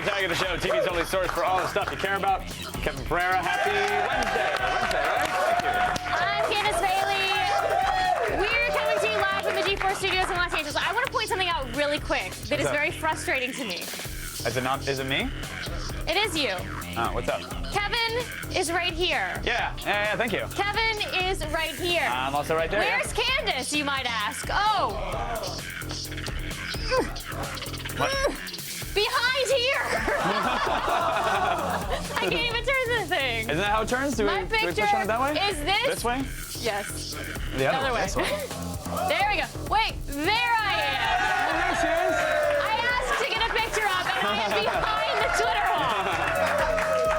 Tag of the show, TV's only source for all the stuff you care about. Kevin Pereira, happy Wednesday. Wednesday, right? Thank you. I'm Candace Bailey. We're coming to you live from the G4 studios in Los Angeles. I want to point something out really quick that is very frustrating to me. Is it not? Is it me? It is you. Oh, what's up? Kevin is right here. Yeah, thank you. Kevin is right here. I'm also right there. Where's Candace, you might ask? Oh. What? Behind here! I can't even turn this thing. Isn't that how it turns? Do My we picture push on it that way? is this. This way? Yes. The other way. This way. There we go. Wait, there I am. There she is. I asked to get a picture of it, and I am behind the Twitter wall.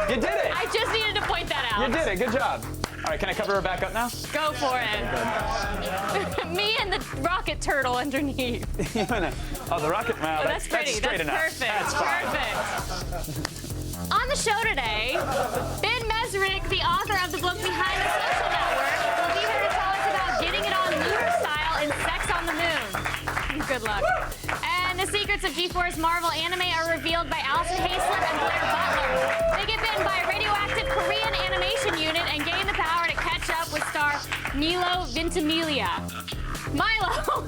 You did it. I just needed to point that out. You did it. Good job. All right, can I cover her back up now? Go for it. Me and the rocket turtle underneath. Oh, the rocket. Well, That's pretty. That's straight enough. Perfect. That's fine. Perfect. On the show today, Ben Mesrick, the author of the book Behind the Social Network, will be here to tell us about getting it on lunar style and sex on the moon. Good luck. And the secrets of G4's Marvel anime are revealed by Alison Haislip and Blair Butler. They get bitten by a radioactive Korean animation unit and gain the power to catch up with star Milo Ventimiglia. Milo!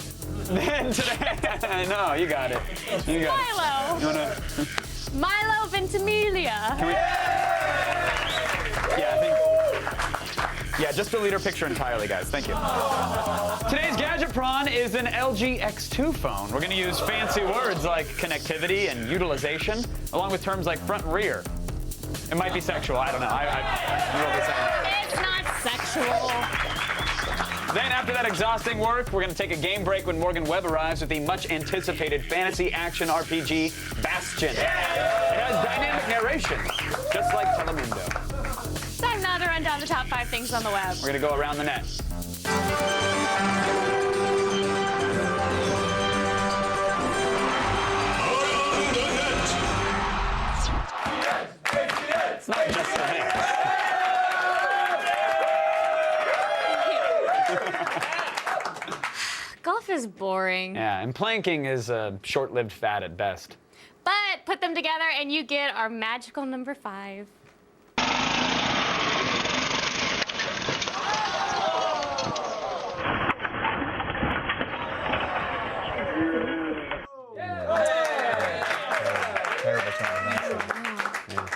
I know, you got it. You got Milo! it. You wanna... Milo Ventimiglia. Can we... Yeah, I think... Yeah, just delete her picture entirely, guys. Thank you. Today's Gadget Prawn is an LG X2 phone. We're going to use fancy words like connectivity and utilization, along with terms like front and rear. It might be sexual. I don't know. It's not sexual. Then, after that exhausting work, we're going to take a game break when Morgan Webb arrives with the much-anticipated fantasy action RPG Bastion. It has dynamic narration, just like Telemundo. Time now to run down the top 5 things on the web. We're going to go around the net. It's not just for me. Golf is boring. Yeah, and planking is a short-lived fad at best. But put them together and you get our magical number 5.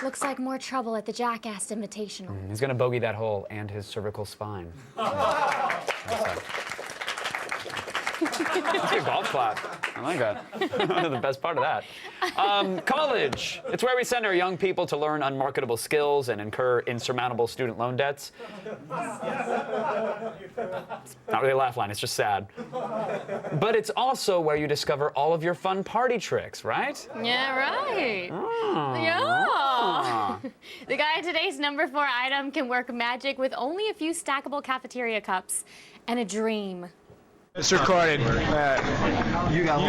Looks like more trouble at the Jackass Invitational. He's going to bogey that hole and his cervical spine. That's a golf clap. I like that. The best part of that. College. It's where we send our young people to learn unmarketable skills and incur insurmountable student loan debts. It's not really a laugh line, it's just sad. But it's also where you discover all of your fun party tricks, right? Yeah, right. Oh. Yeah. The guy at today's number 4 item can work magic with only a few stackable cafeteria cups and a dream. It's recorded. You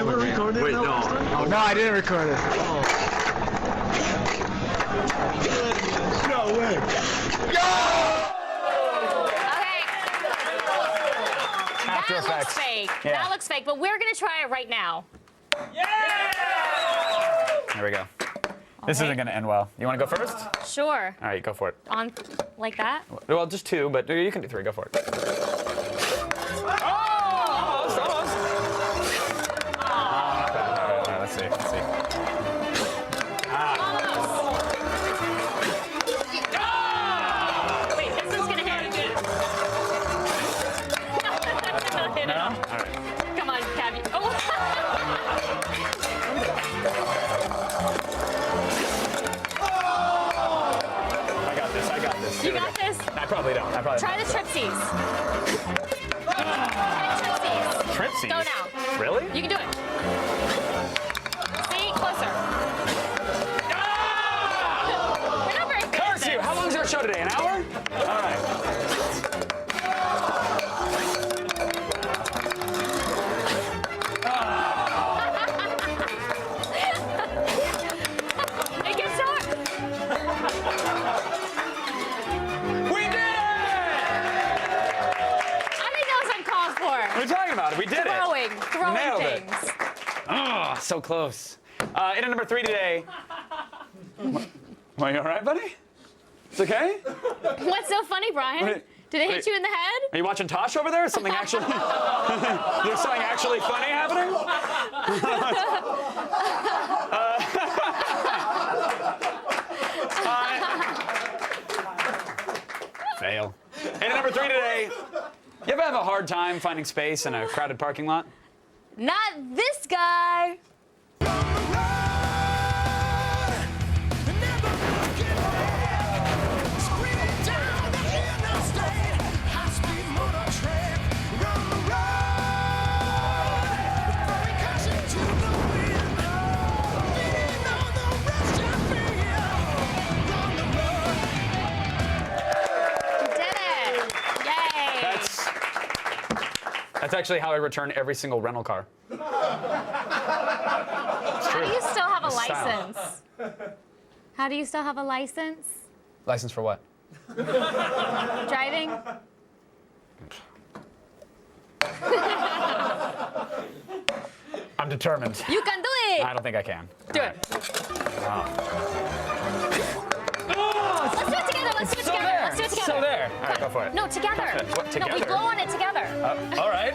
were recording? Wait, no. No, I didn't record it. No way. Okay. After That looks Effects. fake. Yeah. That looks fake, but we're gonna try it right now. There we go. This isn't going to end well. You want to go first? Sure. All right, go for it. On like that? Well, just 2, but you can do 3. Go for it. Let's see. Wait, this is gonna hit. No? All right. Come on, Cabby. Oh. I got this. You Here we got go. this? I probably don't. Try the tripsies. Tripsies. Tripsies? Go now. Really? You can do it. See? Closer. You're not very good at Curse you! this. How long is our show today? An hour? All right. It gets hard. We so close. In at number 3 today. Are you all right, buddy? It's okay? What's so funny, Brian? Wait, Did it hit wait. you in the head? Are you watching Tosh over there? Is something actually... There's something actually funny happening? Fail. And at number 3 today, you ever have a hard time finding space in a crowded parking lot? Not this guy. That's actually how I return every single rental car. How do you still have a Style. license? How do you still have a license? License for what? Driving? I'm determined. You can do it! I don't think I can. Do All it. right. Let's do it together. Let's do it together. Let's do it together. Still there. All right, go for it. No, together. What, No, together? we blow on it together. All right.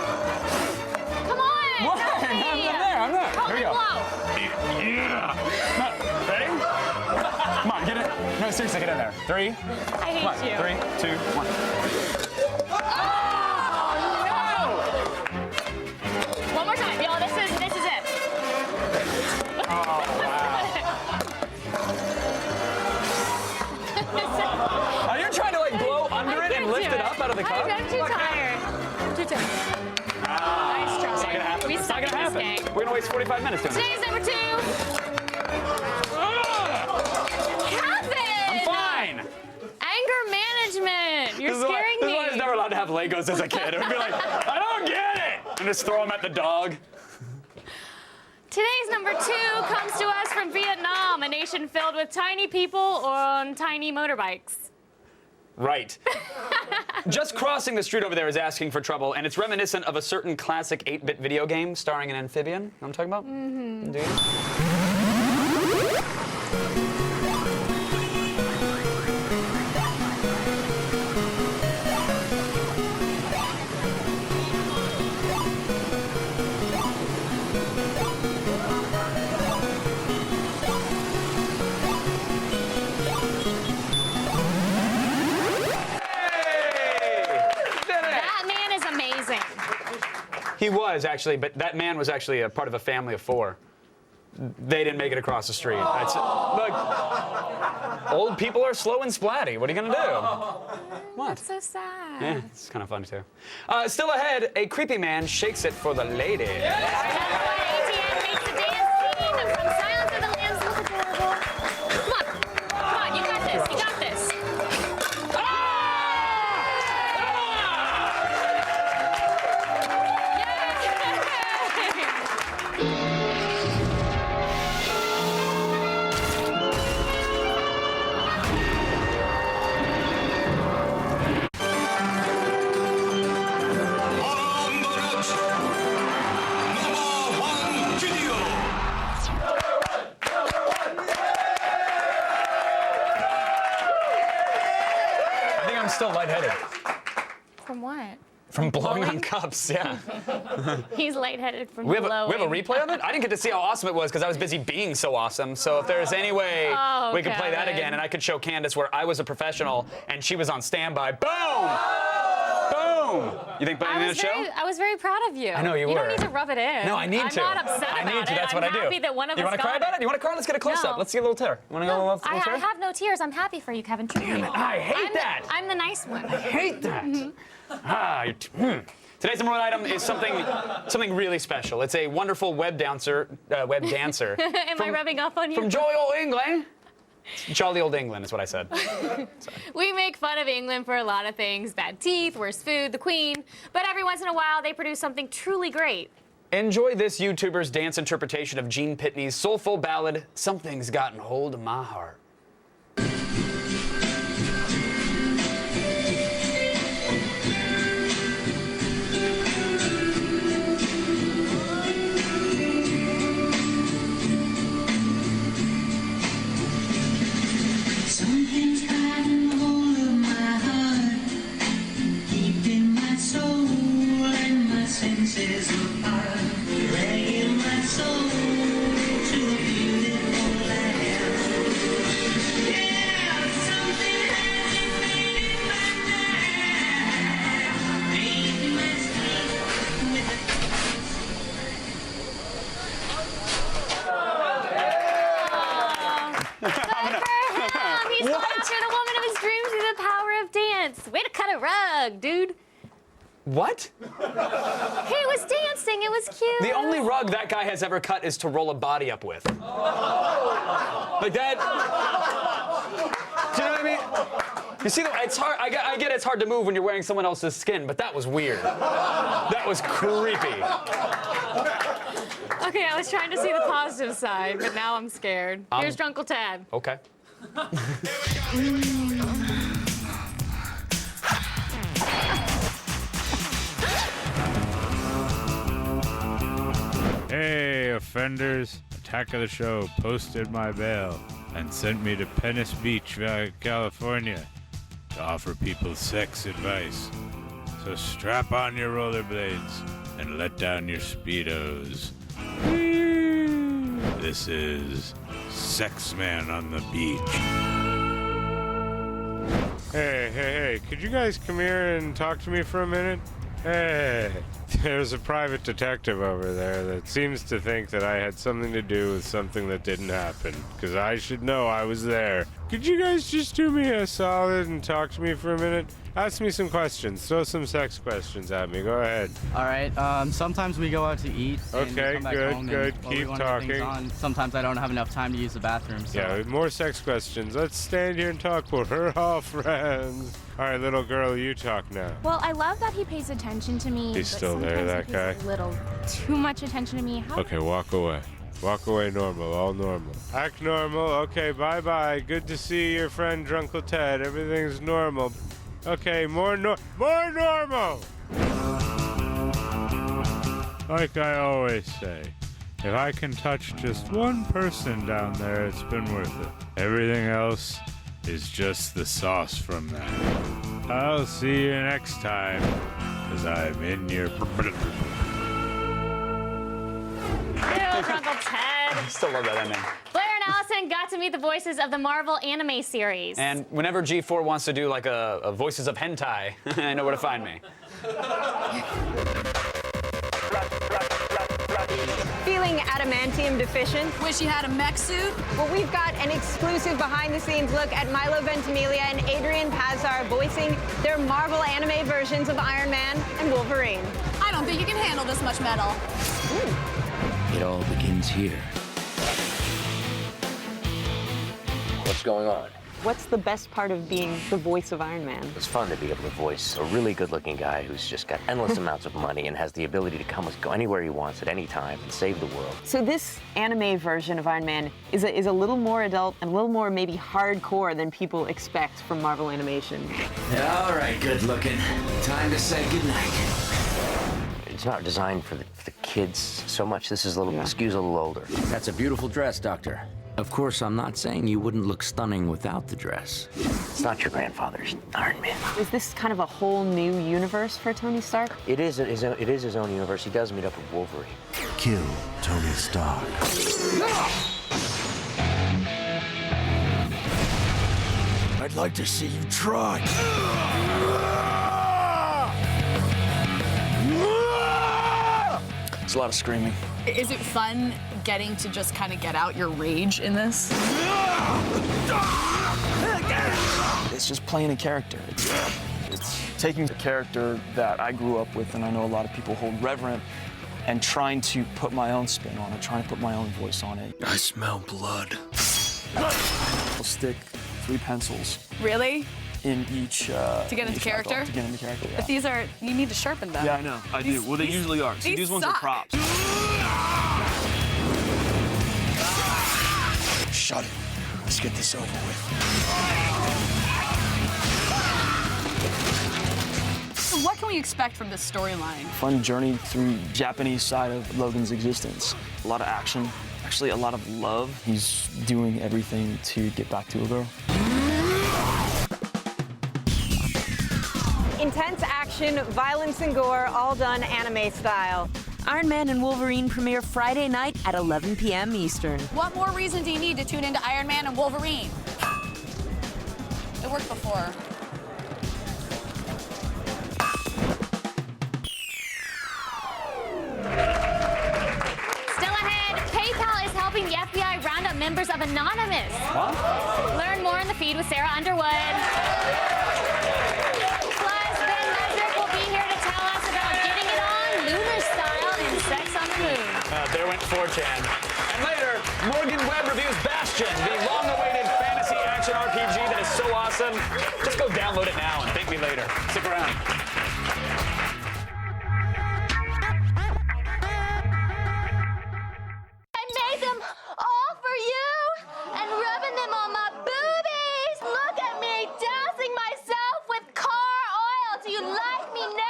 Come on. What? help me. I'm there. Help Here we me go. blow. Yeah. Ready? Come on, get it. No, seriously, get in there. 3. I Come hate on. you. 3, 2, 1. One more time. Yo, this is it. Are you trying to like blow under it and lift it up out of the cup? I'm too tired. I'm too tired. Nice try. It's not gonna happen. We It's not suck gonna at this happen. game. We're gonna waste 45 minutes doing this. Today's number 2. Kevin! I'm fine. Anger management. You're This is why scaring I me. was never allowed to have Legos as a kid. It would be like, I don't get it. And just throw them at the dog. Today's number 2 comes to us from Vietnam, a nation filled with tiny people on tiny motorbikes. Right. Just crossing the street over there is asking for trouble, and it's reminiscent of a certain classic 8-bit video game starring an amphibian. Know what I'm talking about? Mm-hmm. Indeed. That man is amazing. He was actually, but that man was actually a part of a family of 4. They didn't make it across the street. Look, old people are slow and splatty. What are you gonna do? What? So sad. Yeah, it's kind of fun too. Still ahead, a creepy man shakes it for the lady. Our number 1 ATM makes the dance scene from Silence of the Lambs look adorable. Come on. Come on, you got this. You got this. I think I'm still lightheaded From what? from blowing on Blowing? cups. Yeah. He's lightheaded from We have blowing. a replay of it? I didn't get to see how awesome it was because I was busy being so awesome. So if there's any way Oh, we could play that Kevin. again and I could show Candace where I was a professional and she was on standby. Boom! Boom! You think better than the show? I was very proud of you. I know you You were. don't need to rub it in. No, I need to. I'm not upset I about need to. it. That's what I do. I'm happy that one of you us want to cry got about it? You want to cry? Let's get a close No. up. Let's get a little tear. You want to go a little I tear? have no tears. I'm happy for you, Kevin. Truly. I hate that. I'm the nice one. I hate that. Today's number 1 item is something really special. It's a wonderful web dancer. Am I rubbing up on you? From jolly old England. Jolly old England is what I said. We make fun of England for a lot of things. Bad teeth, worst food, the Queen. But every once in a while, they produce something truly great. Enjoy this YouTuber's dance interpretation of Gene Pitney's soulful ballad, Something's Gotten Hold of My Heart. Good for him. He's going after the woman of his dreams through the power of dance. Way to cut a rug, dude. What? He was dancing. It was cute. The only rug that guy has ever cut is to roll a body up with. Like that. Do you know what I mean? You see, it's hard. I get it's hard to move when you're wearing someone else's skin, but that was weird. That was creepy. Okay, I was trying to see the positive side, but now I'm scared. Here's Drunkle Ted. Okay. Hey, offenders. Attack of the Show posted my bail and sent me to Venice Beach, California to offer people sex advice. So strap on your rollerblades and let down your Speedos. This is Sex Man on the Beach. Hey, could you guys come here and talk to me for a minute? Hey, there's a private detective over there that seems to think that I had something to do with something that didn't happen, because I should know I was there. Could you guys just do me a solid and talk to me for a minute? Ask me some questions. Throw some sex questions at me. Go ahead. All right. Sometimes we go out to eat. And Okay, come back good, home good. And, well, we Keep wanna have things talking. on. Sometimes I don't have enough time to use the bathroom. So. Yeah, more sex questions. Let's stand here and talk. We're all friends. All right, little girl, you talk now. Well, I love that he pays attention to me. He's but still there, sometimes that he pays a little too much attention to me. How Okay, walk away. Walk away normal, all normal. Act normal. Okay, bye-bye. Good to see your friend Drunkle Ted. Everything's normal. Okay, more normal! Like I always say, if I can touch just one person down there, it's been worth it. Everything else is just the sauce from that. I'll see you next time, because I'm in your... Ew, Drunkle Ted. I still love that ending. Blair and Allison got to meet the voices of the Marvel anime series. And whenever G4 wants to do like a Voices of Hentai, I know where to find me. Feeling adamantium deficient? Wish you had a mech suit? Well, we've got an exclusive behind-the-scenes look at Milo Ventimiglia and Adrian Pazar voicing their Marvel anime versions of Iron Man and Wolverine. I don't think you can handle this much metal. It all begins here. What's going on? What's the best part of being the voice of Iron Man? It's fun to be able to voice a really good-looking guy who's just got endless amounts of money and has the ability to go anywhere he wants at any time and save the world. So this anime version of Iron Man is a little more adult and a little more maybe hardcore than people expect from Marvel Animation. All right, good-looking. Time to say goodnight. It's not designed for the kids so much. This is skews a little older. That's a beautiful dress, Doctor. Of course, I'm not saying you wouldn't look stunning without the dress. It's not your grandfather's Iron Man. Is this kind of a whole new universe for Tony Stark? It is his own universe. He does meet up with Wolverine. Kill Tony Stark. I'd like to see you try. There's a lot of screaming. Is it fun getting to just kind of get out your rage in this? It's just playing a character. It's taking a character that I grew up with and I know a lot of people hold reverent and trying to put my own spin on it, trying to put my own voice on it. I smell blood. I'll stick 3 pencils Really? in each... To get into each character? eyeball, to get into character, yeah. But these are, you need to sharpen them. Yeah, I know. I do. Well, they usually are. See, these ones are suck. props. Shut it. Let's get this over with. So what can we expect from this storyline? Fun journey through Japanese side of Logan's existence. A lot of action, actually a lot of love. He's doing everything to get back to a girl. Intense action, violence, and gore, all done anime style. Iron Man and Wolverine premiere Friday night at 11 p.m. Eastern. What more reason do you need to tune into Iron Man and Wolverine? It worked before. Still ahead, PayPal is helping helping the FBI round up members of Anonymous. What? Learn more in the feed with Sarah Underwood. Plus, Ben Mesrick will be here to tell us about getting it on lunar style and sex on the moon. There went 4chan. And later, Morgan Webb reviews Bastion, the long-awaited fantasy action RPG that is so awesome. Just go download it now and thank me later. Stick around. I made them all for you and rubbing them on my boobies. Look at me dousing myself with car oil. Do you like me now?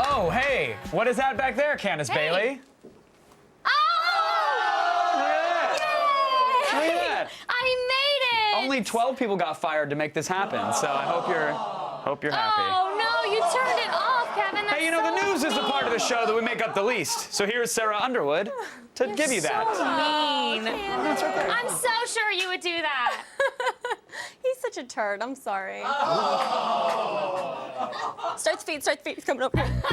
Oh, hey, what is that back there, Candace Bailey? Oh! Look at that. I made it! Only 12 people got fired to make this happen, so I hope you're happy. Oh, no, you turned it off, Kevin. That's Hey, you know, the news is the part of the show that we make up the least. So here's Sarah Underwood to give you that. Mean. I'm so sure you would do that. He's such a turd. I'm sorry. Start the feed. He's coming over here.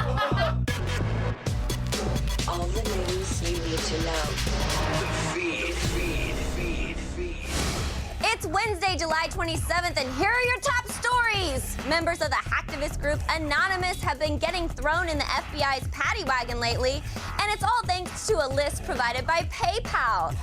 All the news you need to know. Feed. It's Wednesday, July 27th, and here are your top stories. Members of the hacktivist group Anonymous have been getting thrown in the FBI's paddy wagon lately, and it's all thanks to a list provided by PayPal.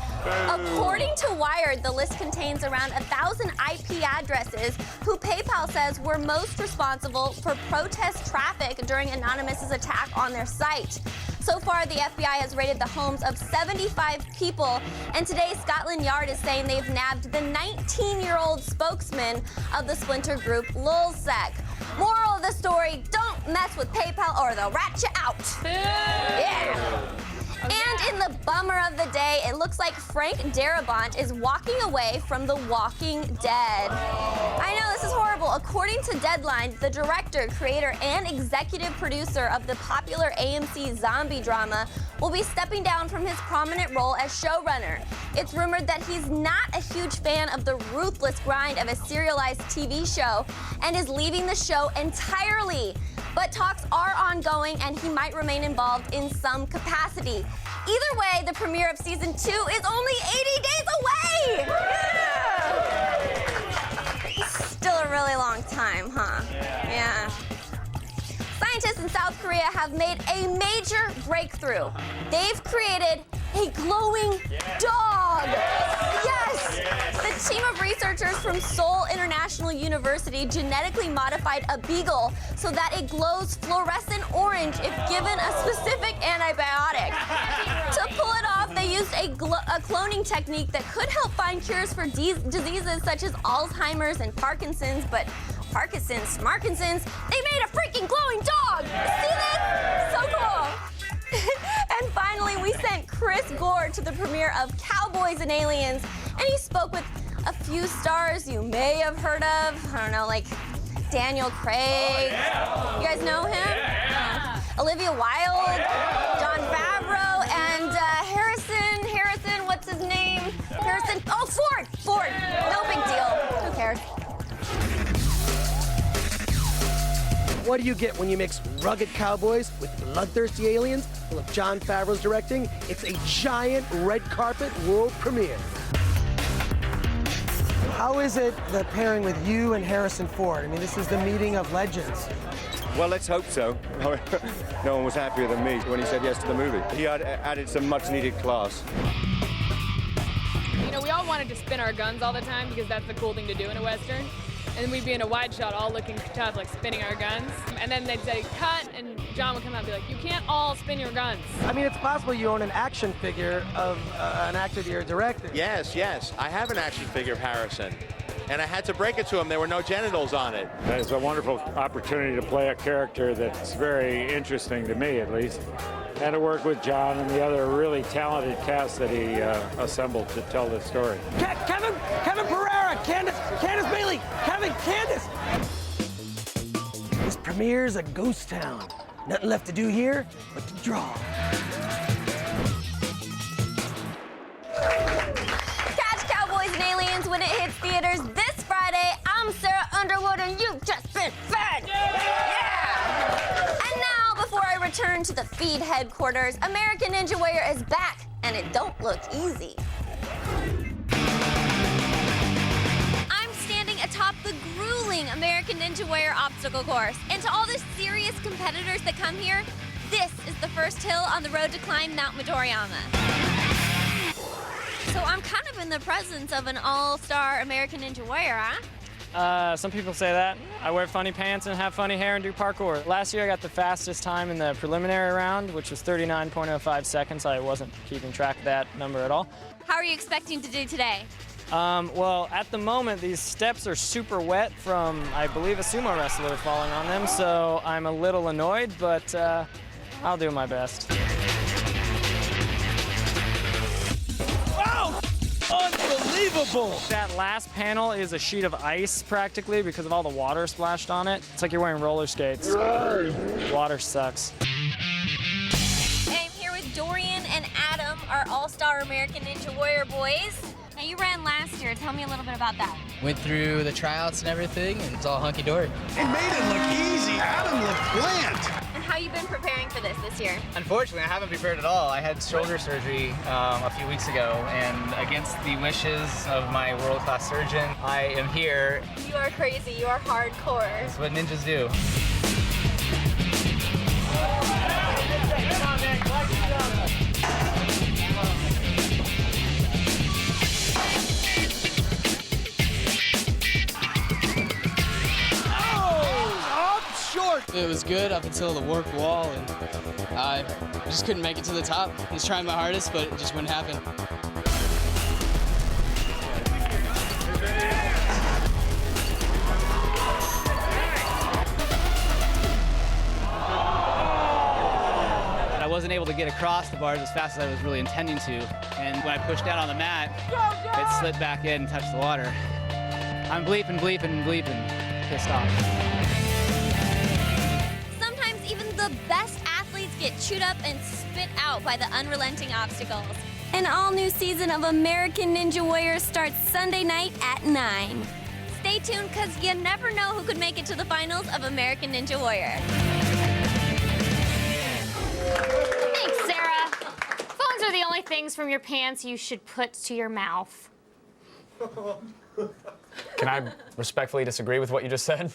According to Wired, the list contains around 1,000 IP addresses who PayPal says were most responsible for protest traffic during Anonymous's attack on their site. So far, the FBI has raided the homes of 75 people, and today Scotland Yard is saying they've nabbed the 19-year-old spokesman of the splinter group Lulzsec. Moral of the story, don't mess with PayPal or they'll rat you out. Yeah. And in the bummer of the day, it looks like Frank Darabont is walking away from The Walking Dead. I know, this is horrible. According to Deadline, the director, creator, and executive producer of the popular AMC zombie drama will be stepping down from his prominent role as showrunner. It's rumored that he's not a huge fan of the ruthless grind of a serialized TV show and is leaving the show entirely. But talks are ongoing, and he might remain involved in some capacity. Either way, the premiere of season 2 is only 80 days away! Yeah. Still a really long time, huh? Yeah. Scientists in South Korea have made a major breakthrough. They've created a glowing dog. Yes! The team of researchers from Seoul International University genetically modified a beagle so that it glows fluorescent orange if given a specific antibiotic. To pull it off, they used a cloning technique that could help find cures for diseases such as Alzheimer's and Parkinson's, but Parkinson's, Smarkinson's, they made a freaking glowing dog! See this? So cool! And finally, we sent Chris Gore to the premiere of Cowboys and Aliens, and he spoke with a few stars you may have heard of. I don't know, like Daniel Craig. You guys know him? Olivia Wilde, Jon Favreau, and Harrison, what's his name? Ford. No big deal. Who cares? What do you get when you mix rugged cowboys with bloodthirsty aliens? Well, if Jon Favreau's directing, it's a giant red carpet world premiere. How is it the pairing with you and Harrison Ford? I mean, this is the meeting of legends. Well, let's hope so. No one was happier than me when he said yes to the movie. He had added some much-needed class. You know, we all wanted to spin our guns all the time because that's the cool thing to do in a Western. And we'd be in a wide shot all looking tough, like spinning our guns. And then they'd say, cut, and John would come out and be like, you can't all spin your guns. I mean, it's possible you own an action figure of an actor that you're directing. Yes. I have an action figure of Harrison. And I had to break it to him. There were no genitals on it. It's a wonderful opportunity to play a character that's very interesting to me, at least. And to work with John and the other really talented cast that he assembled to tell this story. Kevin Pereira, Candace Bailey, Candace. This premiere's a ghost town. Nothing left to do here but to draw. Catch Cowboys and Aliens when it hits theaters this Friday. I'm Sarah Underwood, and you've just been fed. return to the feed headquarters. American Ninja Warrior is back, and it don't look easy. I'm standing atop the grueling American Ninja Warrior obstacle course. And to all the serious competitors that come here, this is the first hill on the road to climb Mount Midoriyama. So I'm kind of in the presence of an all-star American Ninja Warrior, huh? Some people say that. I wear funny pants and have funny hair and do parkour. Last year I got the fastest time in the preliminary round, which was 39.05 seconds. I wasn't keeping track of that number at all. How are you expecting to do today? Well, at the moment, these steps are super wet from, I believe, a sumo wrestler falling on them, so I'm a little annoyed, but I'll do my best. Wow! Unbelievable! That last panel is a sheet of ice, practically, because of all the water splashed on it. It's like you're wearing roller skates. Water sucks. I'm here with Dorian and Adam, our all-star American Ninja Warrior boys. Now, you ran last year. Tell me a little bit about that. Went through the tryouts and everything, and it's all hunky-dory. It made it look easy. Adam looked bland. And how you been preparing for this year? Unfortunately, I haven't prepared at all. I had shoulder surgery a few weeks ago, and against the wishes of my world-class surgeon, I am here. You are crazy. You are hardcore. That's what ninjas do. It was good up until the warped wall, and I just couldn't make it to the top. I was trying my hardest, but it just wouldn't happen. I wasn't able to get across the bars as fast as I was really intending to, and when I pushed down on the mat, it slid back in and touched the water. I'm bleeping, pissed off. The best athletes get chewed up and spit out by the unrelenting obstacles. An all-new season of American Ninja Warrior starts Sunday night at 9. Stay tuned, because you never know who could make it to the finals of American Ninja Warrior. Thanks, Sarah. Phones are the only things from your pants you should put to your mouth. Can I respectfully disagree with what you just said?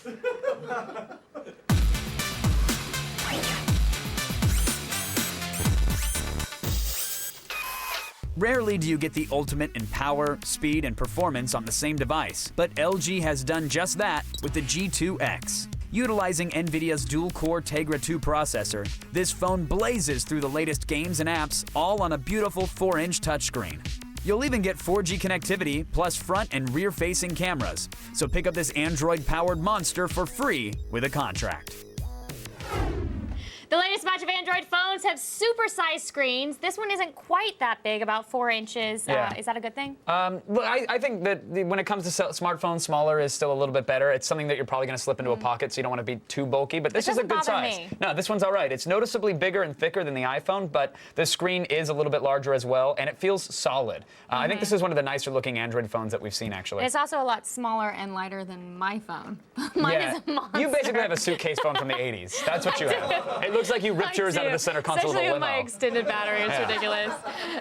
Rarely do you get the ultimate in power, speed, and performance on the same device, but LG has done just that with the G2X. Utilizing NVIDIA's dual-core Tegra 2 processor, this phone blazes through the latest games and apps, all on a beautiful 4-inch touchscreen. You'll even get 4G connectivity plus front and rear-facing cameras, so pick up this Android-powered monster for free with a contract. The latest batch of Android phones have super-sized screens. This one isn't quite that big, about 4 inches. Yeah. Is that a good thing? Well, I think that when it comes to smartphones, smaller is still a little bit better. It's something that you're probably going to slip into a pocket, so you don't want to be too bulky. But this is a good size. Me. No, this one's all right. It's noticeably bigger and thicker than the iPhone, but the screen is a little bit larger as well, and it feels solid. I think this is one of the nicer-looking Android phones that we've seen, actually. And it's also a lot smaller and lighter than my phone. Mine is a monster. You basically have a suitcase phone from the 80s. That's what you have. It looks like you ripped yours out of the center console of a Especially limo. with my extended battery, it's ridiculous.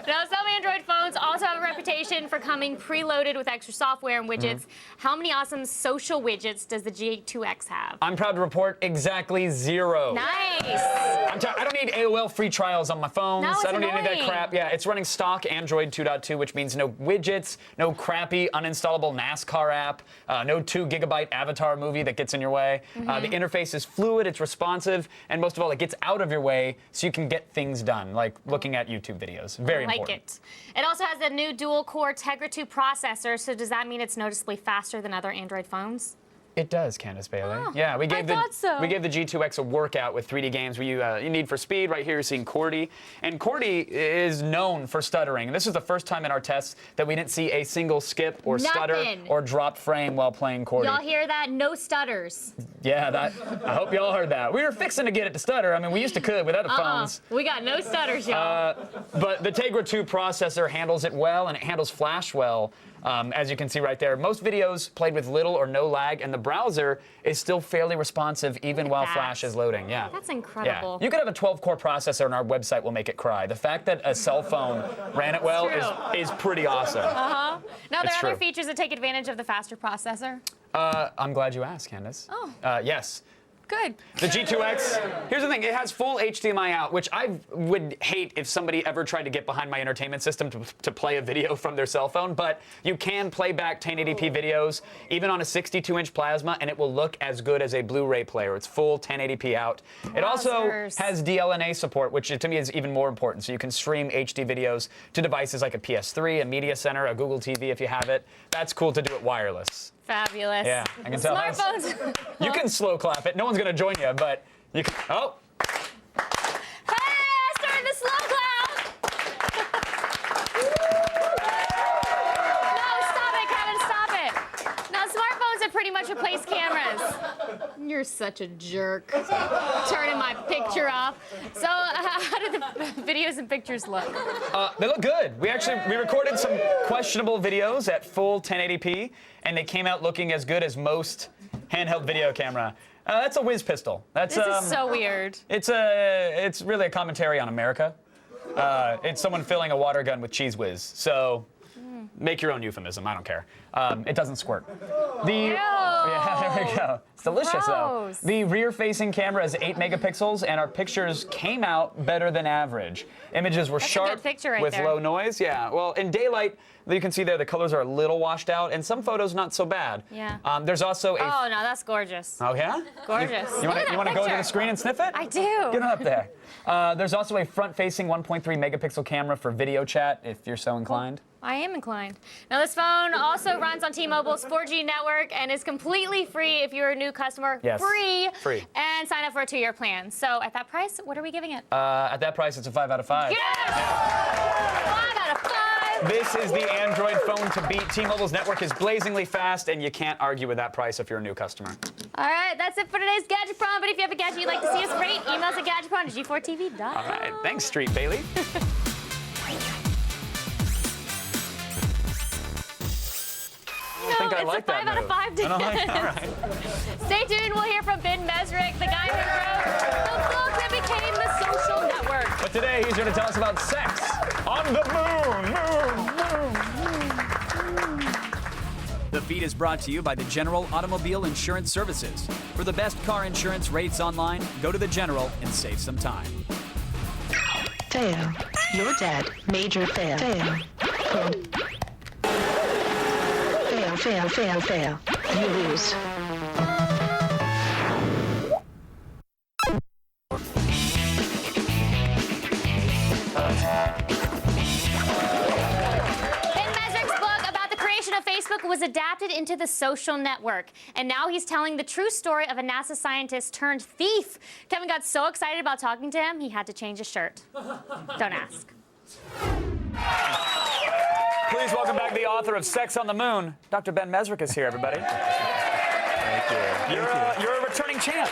Now, some Android phones also have a reputation for coming preloaded with extra software and widgets. How many awesome social widgets does the G2X have? I'm proud to report exactly 0. Nice. I don't need AOL free trials on my phones. No, it's I don't need any of that annoying. crap. Yeah, it's running stock Android 2.2, which means no widgets, no crappy uninstallable NASCAR app, no 2 GB Avatar movie that gets in your way. The interface is fluid, it's responsive, and most of all, it gets out of your way so you can get things done, like looking at YouTube videos. Very important. It. It also has a new dual-core Tegra 2 processor, so does that mean it's noticeably faster than other Android phones? It does, Candace Bailey. Oh, yeah, we gave the G2X a workout with 3D games where you need for speed. Right here, you're seeing Cordy, and Cordy is known for stuttering. And this is the first time in our tests that we didn't see a single skip or stutter or drop frame while playing Cordy. Y'all hear that? No stutters. Yeah, I hope y'all heard that. We were fixing to get it to stutter. I mean, we used to could with other phones. We got no stutters, y'all. But the Tegra 2 processor handles it well, and it handles Flash well. As you can see right there, most videos played with little or no lag, and the browser is still fairly responsive even while Flash is loading. Yeah. That's incredible. Yeah. You could have a 12-core processor, and our website will make it cry. The fact that a cell phone ran it well is pretty awesome. Now, there It's are other true. features that take advantage of the faster processor. I'm glad you asked, Candace. Oh. Yes. Good. The G2X, here's the thing, it has full HDMI out, which I would hate if somebody ever tried to get behind my entertainment system to play a video from their cell phone, but you can play back 1080p videos, even on a 62-inch plasma, and it will look as good as a Blu-ray player. It's full 1080p out. It also has DLNA support, which to me is even more important, so you can stream HD videos to devices like a PS3, a Media Center, a Google TV if you have it. That's cool to do it wireless. Fabulous. Yeah, I can tell. Smartphones. You can slow clap it. No one's going to join you, but you can. Oh. Hey, I started the slow clap. No, stop it, Kevin, stop it. Now, smartphones have pretty much replaced cameras. You're such a jerk. Turning my picture off. So, how did the videos and pictures look? They look good. We recorded some questionable videos at full 1080p, and they came out looking as good as most handheld video camera. That's a whiz pistol. That's This is so weird. It's really a commentary on America. It's someone filling a water gun with cheese whiz. So make your own euphemism. I don't care. It doesn't squirt. Yeah, there we go. It's delicious, though. The rear-facing camera is 8 megapixels, and our pictures came out better than average. Images were That's a sharp good picture right with there. low noise. Yeah. Well, in daylight, you can see there the colors are a little washed out, and some photos not so bad. Yeah. There's also a. Oh, no, that's gorgeous. Oh yeah? Gorgeous. You want to go to the screen and sniff it? I do. Get on up there. There's also a front-facing 1.3 megapixel camera for video chat, if you're so inclined. I am inclined. Now, this phone also runs on T-Mobile's 4G network and is completely free if you're a new customer. Yes. Free. And sign up for a 2-year plan. So, at that price, what are we giving it? At that price, it's a 5 out of 5. Yes! 5 out of 5. This is the Android phone to beat. T-Mobile's network is blazingly fast, and you can't argue with that price if you're a new customer. All right, that's it for today's Gadgetpron. But if you have a gadget you'd like to see us rate, email us at gadgetpron@g4tv.com. All right. Thanks, Street Bailey. No, think I it's like a 5 that out of move. 5 to I don't like get. it. All right. Stay tuned. We'll hear from Ben Mesrick, the guy who wrote the book that became the Social Network. But today, he's here to tell us about sex on the moon. The feed is brought to you by the General Automobile Insurance Services. For the best car insurance rates online, go to the General and save some time. Fail. You're dead. Major fail. Fail. Fail, fail, fail, fail. You lose. Ben Mesrick's book about the creation of Facebook was adapted into the Social Network. And now he's telling the true story of a NASA scientist turned thief. Kevin got so excited about talking to him, he had to change his shirt. Don't ask. Please welcome back the author of Sex on the Moon. Dr. Ben Mesrick is here, everybody. Thank you. You're a returning champ.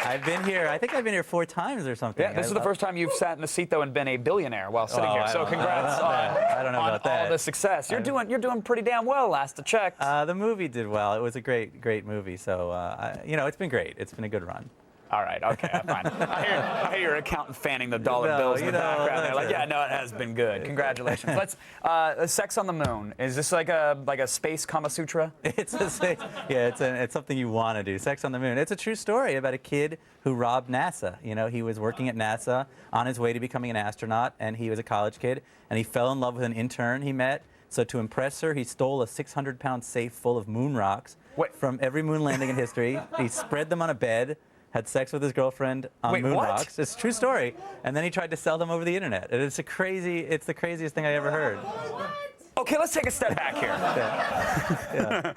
I've been here. I think I've been here 4 times or something. Yeah, this is the first time you've sat in the seat though and been a billionaire while sitting here. So congrats on all the success. You're doing pretty damn well. Last to check. The movie did well. It was a great movie. So it's been great. It's been a good run. All right, okay, fine. I hear your accountant fanning the dollar bills in the background. They're like, yeah, no, it has been good. Congratulations. Let's. Sex on the Moon. Is this like a space Kama Sutra? It's something you want to do. Sex on the Moon. It's a true story about a kid who robbed NASA. You know, he was working at NASA on his way to becoming an astronaut, and he was a college kid, and he fell in love with an intern he met. So to impress her, he stole a 600-pound safe full of moon rocks from every moon landing in history. He spread them on a bed, had sex with his girlfriend on moon rocks. It's a true story. And then he tried to sell them over the internet. And it's the craziest thing I ever heard. Okay, let's take a step back here.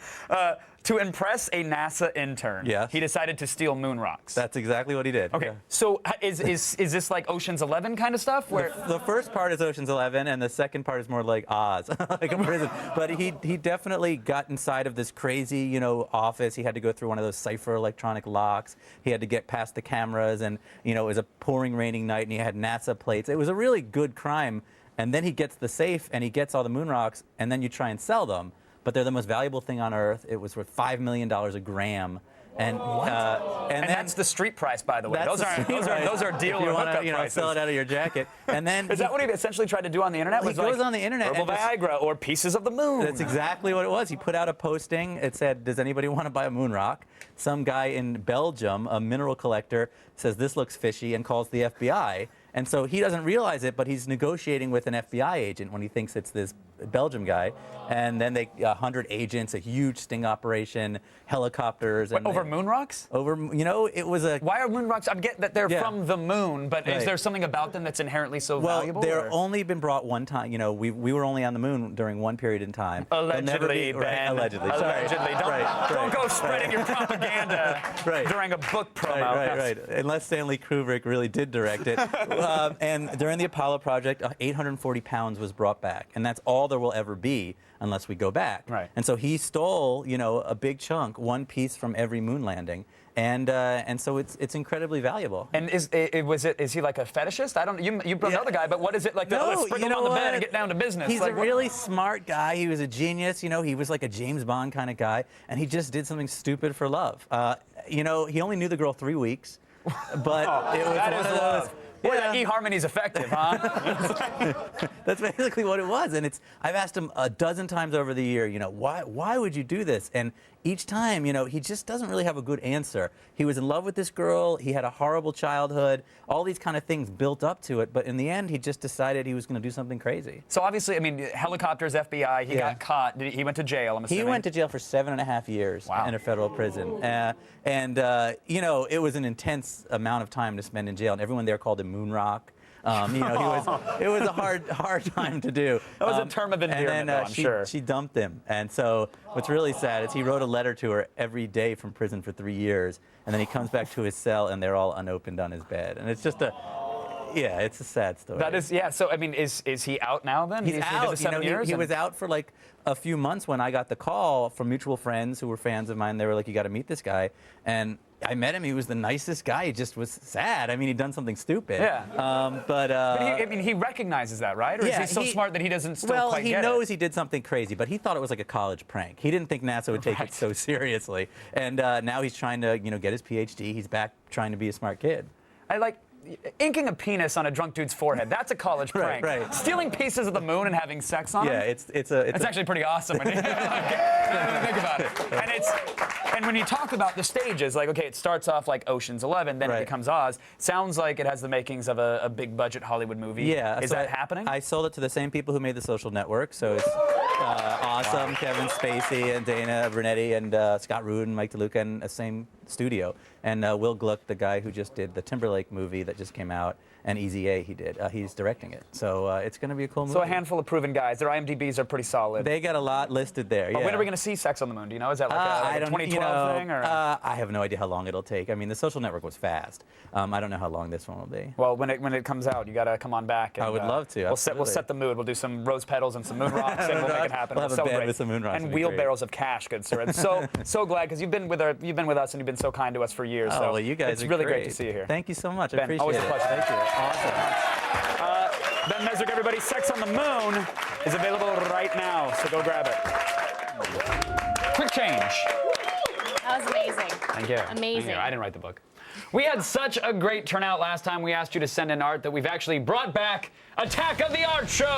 To impress a NASA intern, he decided to steal moon rocks. That's exactly what he did. Okay, so is this like Ocean's 11 kind of stuff? Where the first part is Ocean's 11, and the second part is more like Oz, like a prison. But he definitely got inside of this crazy, office. He had to go through one of those cipher electronic locks. He had to get past the cameras, and it was a pouring, raining night, and he had NASA plates. It was a really good crime. and then he gets the safe and he gets all the moon rocks, and then you try and sell them, but they're the most valuable thing on Earth. It was worth $5 million a gram. And and that's the street price, by the way. Those are deal if you or want hookup to, prices. sell it out of your jacket. And then is that what he essentially tried to do on the internet? He goes on the internet herbal and Viagra or pieces of the moon. That's exactly what it was. He put out a posting. It said, "Does anybody want to buy a moon rock?" Some guy in Belgium, a mineral collector, says this looks fishy and calls the FBI. And so he doesn't realize it, but he's negotiating with an FBI agent when he thinks it's this Belgium guy. And then 100 agents, a huge sting operation, helicopters. And over moon rocks? It was a... Why are moon rocks? I get that they're from the moon, but is there something about them that's inherently so valuable? Well, they're only been brought one time. We were only on the moon during one period in time. Allegedly, Ben. Allegedly. Allegedly. Don't go spreading your propaganda during a book promo. Right. Unless Stanley Kubrick really did direct it. And during the Apollo project, 840 pounds was brought back, and that's all there will ever be unless we go back. Right. And so he stole, a big chunk, one piece from every moon landing, and so it's incredibly valuable. And is he like a fetishist? I don't. You know the guy, but what is it like? Let's sprinkle him on the bed and get down to business. He's a really smart guy. He was a genius. He was like a James Bond kind of guy, and he just did something stupid for love. He only knew the girl 3 weeks, but it was that one is of those. love. Boy, that eHarmony's effective, huh? That's basically what it was. And I've asked him a dozen times over the year, why would you do this? And each time, he just doesn't really have a good answer. He was in love with this girl. He had a horrible childhood. All these kind of things built up to it. But in the end, he just decided he was going to do something crazy. So obviously, helicopters, FBI, he got caught. He went to jail, I'm assuming. He went to jail for 7.5 years in a federal prison. It was an intense amount of time to spend in jail. And everyone there called him Moon Rock. It was a hard time to do. That was a term of endearment, I'm sure. She dumped him. And so what's really sad is he wrote a letter to her every day from prison for 3 years, and then he comes back to his cell and they're all unopened on his bed. And it's just it's a sad story. That is, So, is he out now then? He's out. He was out for like a few months when I got the call from mutual friends who were fans of mine. They were like, you got to meet this guy. And I met him. He was the nicest guy. He just was sad. He'd done something stupid. Yeah. But he recognizes that, right? Or is he so smart that he doesn't still quite get it? Well, he knows he did something crazy, but he thought it was like a college prank. He didn't think NASA would take it so seriously. And now he's trying to, get his PhD. He's back trying to be a smart kid. Inking a penis on a drunk dude's forehead, that's a college prank. Right. Stealing pieces of the moon and having sex on them? It's actually pretty awesome when you think about it. And when you talk about the stages, it starts off like Ocean's 11, then it becomes Oz. Sounds like it has the makings of a big budget Hollywood movie. Yeah. Is that happening? I sold it to the same people who made The Social Network, so it's awesome. Wow. Kevin Spacey and Dana Brunetti and Scott Rudin, Mike DeLuca, and the same studio. And Will Gluck, the guy who just did the Timberlake movie that just came out, and Easy A, he's directing it. So it's going to be a cool movie. So a handful of proven guys. Their IMDb's are pretty solid. They got a lot listed there, When are we going to see Sex on the Moon? Do you know? Is that like a 2012 thing? Or? I have no idea how long it'll take. The Social Network was fast. I don't know how long this one will be. Well, when it comes out, you got to come on back. And, I would love to. We'll set the mood. We'll do some rose petals and some moon rocks, and we'll make it happen. We'll have a band with some moon rocks. And wheelbarrows of cash, good sir. And so glad, because you've been with us and you've been so kind to us for years. Oh, so well, you guys it's are really great to see you here. Thank you so much. I Ben, appreciate always it. a pleasure. Thank you. Awesome. Ben Mezrich, everybody. Sex on the Moon is available right now, so go grab it. Quick change. That was amazing. Thank you. Amazing. Thank you. I didn't write the book. We had such a great turnout last time we asked you to send in art that we've actually brought back Attack of the Art Show.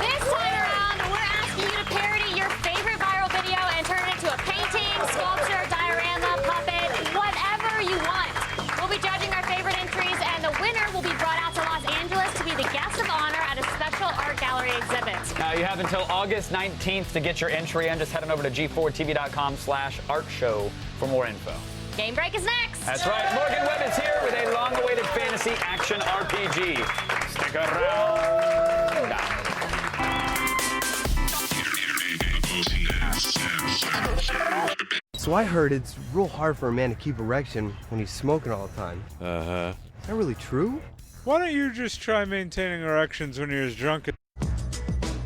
This time around, we're asking you to parody your favorite viral video and turn it into a painting, sculpture, diorama, puppet, whatever you want. We'll be judging our favorite entries, and the winner will be brought out to Los Angeles to be the guest of honor at a special art gallery exhibit. Now, you have until August 19th to get your entry in. Just head on over to g4tv.com/artshow for more info. Game Break is next. That's right. Morgan Webb is here with a long-awaited fantasy action RPG. Stick around. So I heard it's real hard for a man to keep erection when he's smoking all the time. Uh-huh. Is that really true? Why don't you just try maintaining erections when you're as drunk as...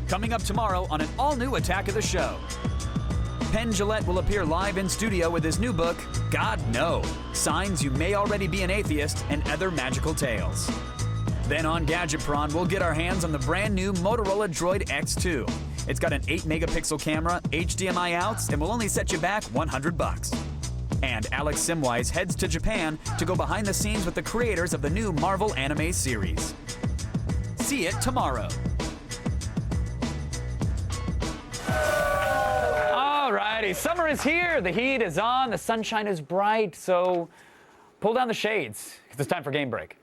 Coming up tomorrow on an all-new Attack of the Show. Penn Jillette will appear live in studio with his new book, God No, Signs You May Already Be an Atheist and Other Magical Tales. Then on Gadgetron, we'll get our hands on the brand new Motorola Droid X2. It's got an 8-megapixel camera, HDMI outs, and will only set you back $100. And Alex Simwise heads to Japan to go behind the scenes with the creators of the new Marvel anime series. See it tomorrow. Alrighty, summer is here, the heat is on, the sunshine is bright, so pull down the shades, because it's time for Game Break.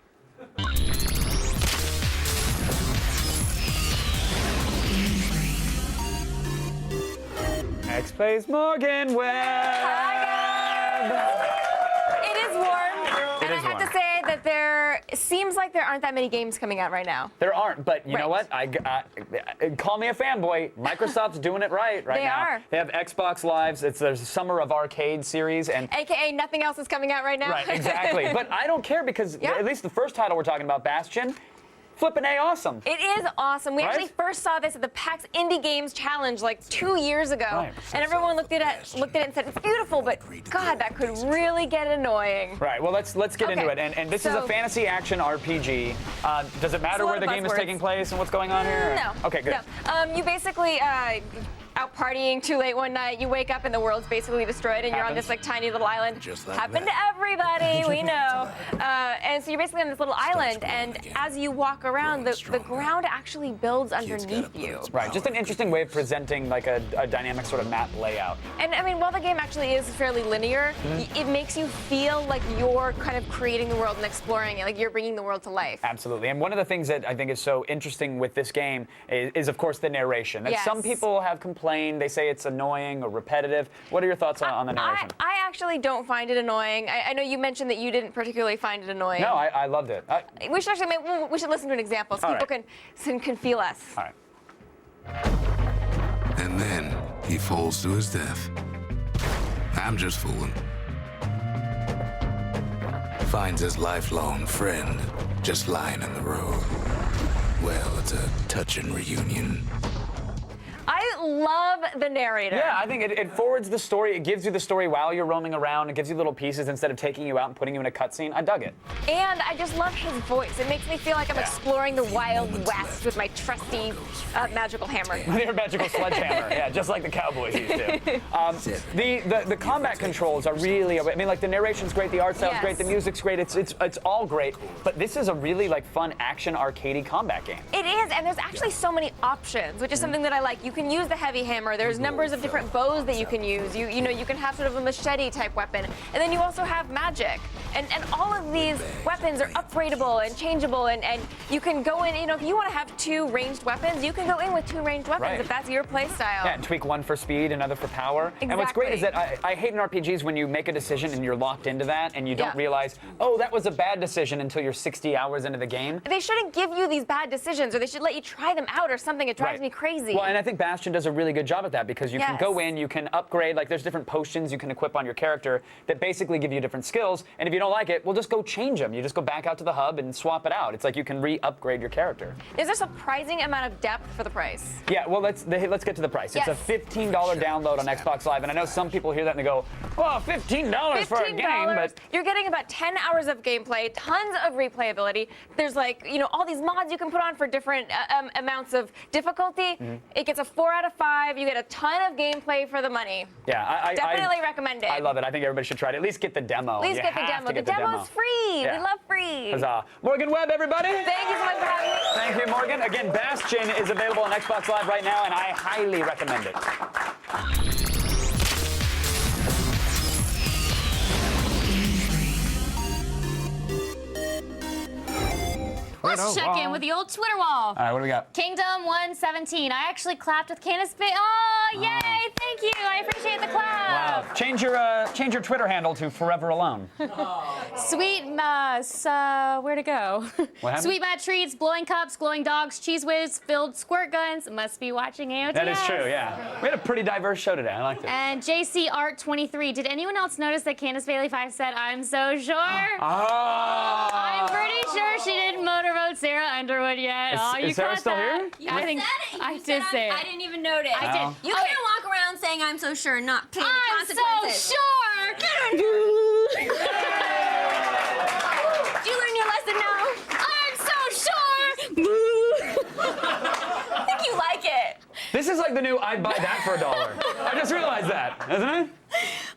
Next plays Morgan Webb. Hi, guys. It is warm, and I have to say that there seems like there aren't that many games coming out right now. There aren't, but you know what? Call me a fanboy. Microsoft's doing it right now. They are. They have Xbox Lives. There's a Summer of Arcade series, and AKA nothing else is coming out right now. Right, exactly. But I don't care because at least the first title we're talking about, Bastion, flippin' A awesome. It is awesome. We actually first saw this at the PAX Indie Games Challenge like 2 years ago. Right. And everyone looked at it and said, it's beautiful, but God, that could really get annoying. Right, well, let's get into it. And this is a fantasy action RPG. Does it matter where the game is taking place and what's going on here? No. Okay, good. No. You basically out partying too late one night, you wake up and the world's basically destroyed and you're on this like tiny little island. Just like Happened to everybody, we know. And so you're basically on this little island, and as you walk around, the ground actually builds underneath you. Right, just an interesting way of presenting like a dynamic sort of map layout. And I mean, while the game actually is fairly linear, it makes you feel like you're kind of creating the world and exploring it, like you're bringing the world to life. Absolutely, and one of the things that I think is so interesting with this game is of course, the narration. And some people have complained, they say it's annoying or repetitive. What are your thoughts on the narration? I actually don't find it annoying. I know you mentioned that you didn't particularly find it annoying. No, I loved it. We should actually we should listen to an example so people can feel us. All right. And then he falls to his death. I'm just fooling. Finds his lifelong friend just lying in the road. Well, it's a touching reunion. I love the narrator. Yeah, I think it forwards the story. It gives you the story while you're roaming around. It gives you little pieces instead of taking you out and putting you in a cutscene. I dug it. And I just love his voice. It makes me feel like I'm exploring the Wild West with my trusty magical hammer. Your magical sledgehammer. Yeah, just like the cowboys used to. The combat controls are really, I mean, like the narration's great, the art style's great, the music's great. It's all great. But this is a really like fun action arcadey combat game. It is, and there's actually so many options, which is something that I like. You can use the heavy hammer. There's numbers of different bows that you can use. You know, you can have sort of a machete type weapon, and then you also have magic. And all of these weapons are upgradable and changeable, and you can go in, you know, if you want to have 2 ranged weapons, you can go in with 2 ranged weapons if that's your play style. Yeah, and tweak one for speed, another for power. Exactly. And what's great is that I hate in RPGs when you make a decision and you're locked into that and you don't realize, oh, that was a bad decision until you're 60 hours into the game. They shouldn't give you these bad decisions, or they should let you try them out or something. It drives me crazy. Well, and I think Bastion does a really good job at that because you can go in, you can upgrade, like there's different potions you can equip on your character that basically give you different skills, and if you don't like it, well, just go change them. You just go back out to the hub and swap it out. It's like you can re-upgrade your character. There's a surprising amount of depth for the price. Yeah, well, let's get to the price. It's a $15 download on Xbox Live, and I know some people hear that and they go, well, $15 for a game, but... You're getting about 10 hours of gameplay, tons of replayability. There's like, you know, all these mods you can put on for different amounts of difficulty. It gets a 4 out of 5. You get a ton of gameplay for the money. Yeah, I definitely recommend it. I love it. I think everybody should try it. At least get the demo. At least get the demo. The demo's free. Yeah. We love free. Huzzah. Morgan Webb, everybody. Thank you so much for having me. Thank you, Morgan. Again, Bastion is available on Xbox Live right now, and I highly recommend it. Let's check in with the old Twitter wall. All right, what do we got? Kingdom 117. I actually clapped with Candace Bay. Oh, yay! Thank you. I appreciate the clap. Wow. Change your Twitter handle to Forever Alone. Sweet, where'd it go? What happened? Sweet Mad Treats, Blowing Cups, Glowing Dogs, Cheese Whiz, Filled Squirt Guns. Must be watching AOTS. That is true, yeah. We had a pretty diverse show today. I liked it. And JC Art 23. Did anyone else notice that Candace Bailey 5 said, "I'm so sure"? Oh. I'm pretty sure she didn't motorboat Sarah Underwood yet. Is Sarah still here? I think I did say it. I didn't even notice. I did. You can't walk around saying I'm so sure and not pay the I'm consequences. so sure. Did you learn your lesson now? I'm so sure. is like the new I'd buy that for $1. I just realized that, isn't it?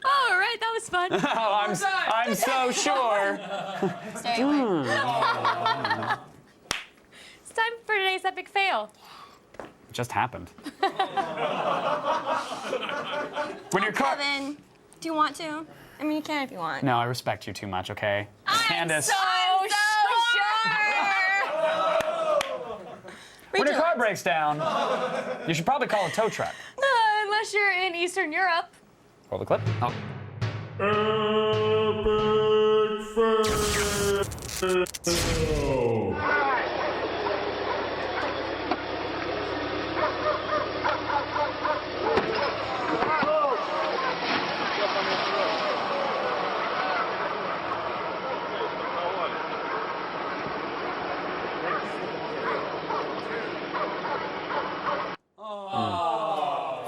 Oh, all right, that was fun. Oh, I'm so sure. Stay away. It's time for today's epic fail. It just happened. When your car. Kevin, do you want to? I mean, you can if you want. No, I respect you too much, okay? Candace. So sure. When your car breaks down, you should probably call a tow truck. Unless you're in Eastern Europe. Roll the clip. Oh.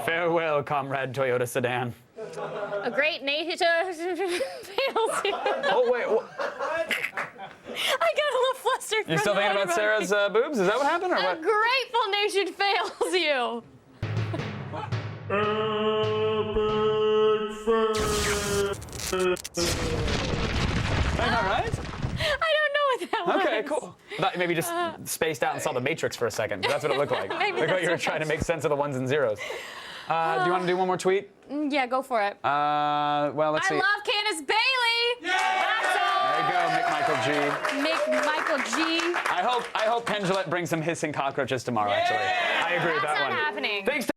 Farewell, comrade Toyota sedan. A great nation fails you. Oh, wait. I got a little flustered. You still thinking about Sarah's boobs? Is that what happened, or A what? grateful nation fails you. All right. I don't know what that was. Okay, cool. I thought you maybe just spaced out and saw the Matrix for a second. That's what it looked like. Maybe Looked like you were that's trying to what make sense of the ones and zeros. Do you want to do one more tweet? Yeah, go for it. Well, let's see. I love Candace Bailey. That's There you go, Mick Michael G. Michael G. I hope Penn Jillette brings some hissing cockroaches tomorrow, actually. I agree with that That's one. not happening. Thanks.